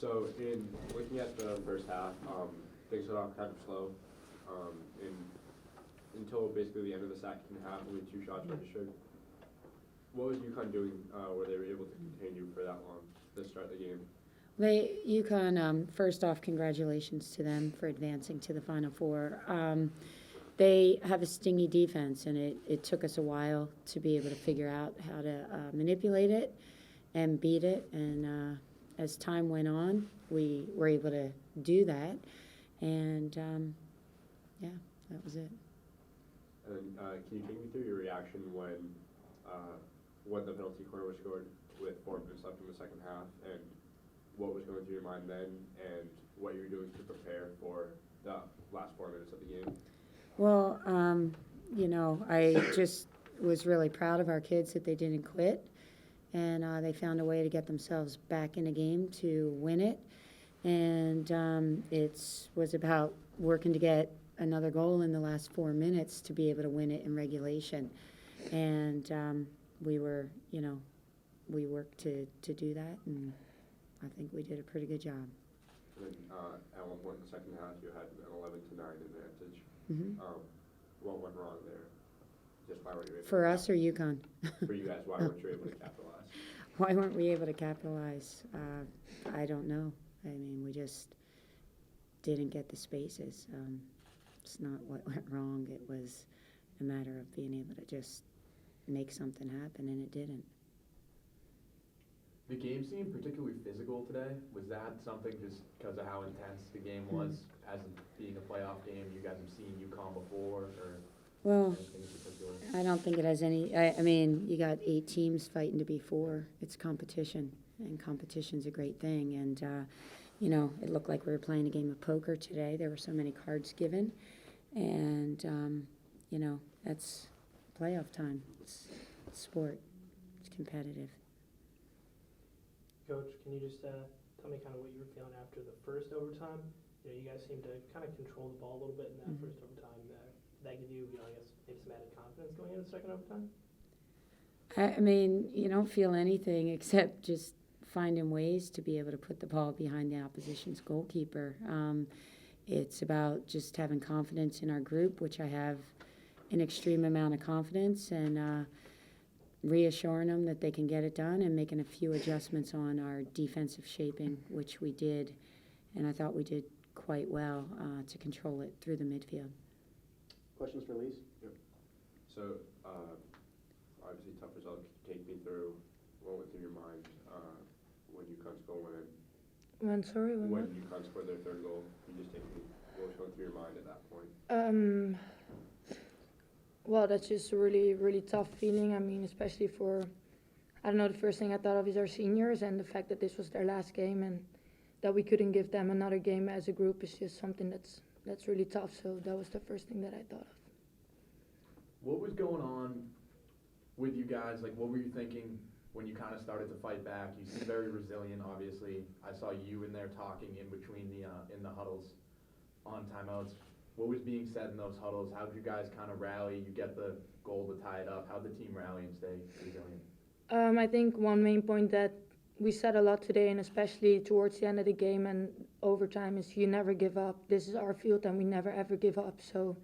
So in looking at the first half, things got off kind of slow. In until basically the end of the second half, only 2 shots registered. What was UConn doing where they were able to contain you for that long to start the game? UConn, first off, congratulations to them for advancing to the Final Four. They have a stingy defense, and it took us a while to be able to figure out how to manipulate it and beat it. And as time went on, we were able to do that. And, yeah, that was it. And can you take me through your reaction when the penalty corner was scored with 4 minutes left in the second half, and what was going through your mind then, and what you were doing to prepare for the last 4 minutes of the game? Well, I just was really proud of our kids that they didn't quit, and they found a way to get themselves back in the game to win it. And it was about working to get another goal in the last 4 minutes to be able to win it in regulation. And we worked to do that, and I think we did a pretty good job. And then at one point in the second half, you had an 11-9 advantage. Mm-hmm. What went wrong there? Just why weren't you able For us or UConn? For you guys, why weren't you able to capitalize? Why weren't we able to capitalize? I don't know. I mean, we just didn't get the spaces. It's not what went wrong. It was a matter of being able to just make something happen, and it didn't. The game seemed particularly physical today. Was that something just because of how intense the game was, as being a playoff game? You guys have seen UConn before, or well, anything in particular? I don't think it has any. I mean, you got 8 teams fighting to be 4. It's competition, and competition's a great thing. And it looked like we were playing a game of poker today. There were so many cards given, and that's playoff time. It's sport. It's competitive. Coach, can you just tell me kind of what you were feeling after the first overtime? You guys seemed to kind of control the ball a little bit in that first overtime. Did that give you, I guess, maybe some added confidence going into the second overtime? I mean, you don't feel anything except just finding ways to be able to put the ball behind the opposition's goalkeeper. It's about just having confidence in our group, which I have an extreme amount of confidence, and reassuring them that they can get it done, and making a few adjustments on our defensive shaping, which we did, and I thought we did quite well to control it through the midfield. Questions for Lies? Yep. So, obviously tough result. Take me through what went through your mind when UConn scored When UConn scored their 3rd goal. You just take me, what was going through your mind at that point? Well, that's just a really, really tough feeling. I mean, especially for, the first thing I thought of is our seniors, and the fact that this was their last game and that we couldn't give them another game as a group is just something that's really tough. So that was the first thing that I thought of. What was going on with you guys? Like, what were you thinking when you kind of started to fight back? You seem very resilient, obviously. I saw you in there talking in between in the huddles on timeouts. What was being said in those huddles? How did you guys kind of rally? You get the goal to tie it up. How did the team rally and stay resilient? I think one main point that we said a lot today, and especially towards the end of the game and overtime, is you never give up. This is our field, and we never ever give up. So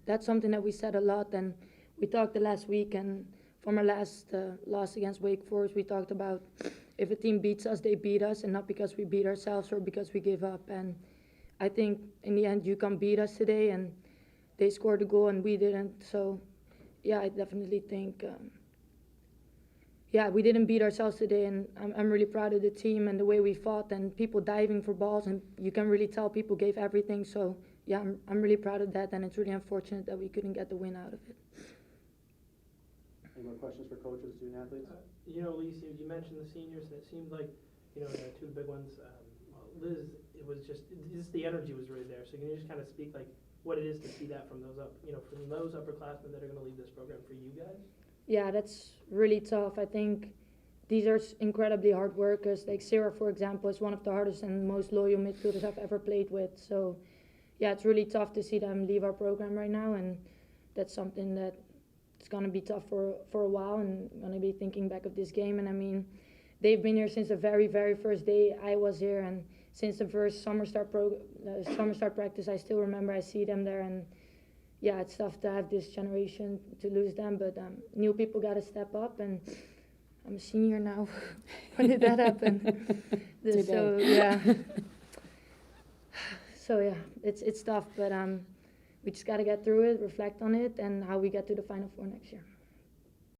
that's something that we said a lot. And we talked the last week, and from our last loss against Wake Forest, we talked about if a team beats us, they beat us, and not because we beat ourselves or because we give up. And I think in the end, UConn beat us today, and they scored a goal and we didn't. So, yeah, I definitely think, we didn't beat ourselves today, and I'm really proud of the team and the way we fought and people diving for balls, and you can really tell people gave everything. So, yeah, I'm really proud of that, and it's really unfortunate that we couldn't get the win out of it. Any more questions for coaches, student athletes? Lies, you mentioned the seniors, and it seemed like, 2 of the big ones. Liz, it was just the energy was really there. So can you just kind of speak like what it is to see that from those from those upperclassmen that are going to lead this program for you guys? Yeah, that's really tough. I think these are incredibly hard workers. Like Sarah, for example, is one of the hardest and most loyal midfielders I've ever played with. So, yeah, it's really tough to see them leave our program right now, and that's something that it's going to be tough for a while, and going to be thinking back of this game. And I mean, they've been here since the very, very first day I was here, and since the first summer start practice, I still remember I see them there, and yeah, it's tough to have this generation to lose them, but new people got to step up, and I'm a senior now. When did that happen? So yeah, so yeah, it's tough, but we just got to get through it, reflect on it, and how we get to the Final Four next year.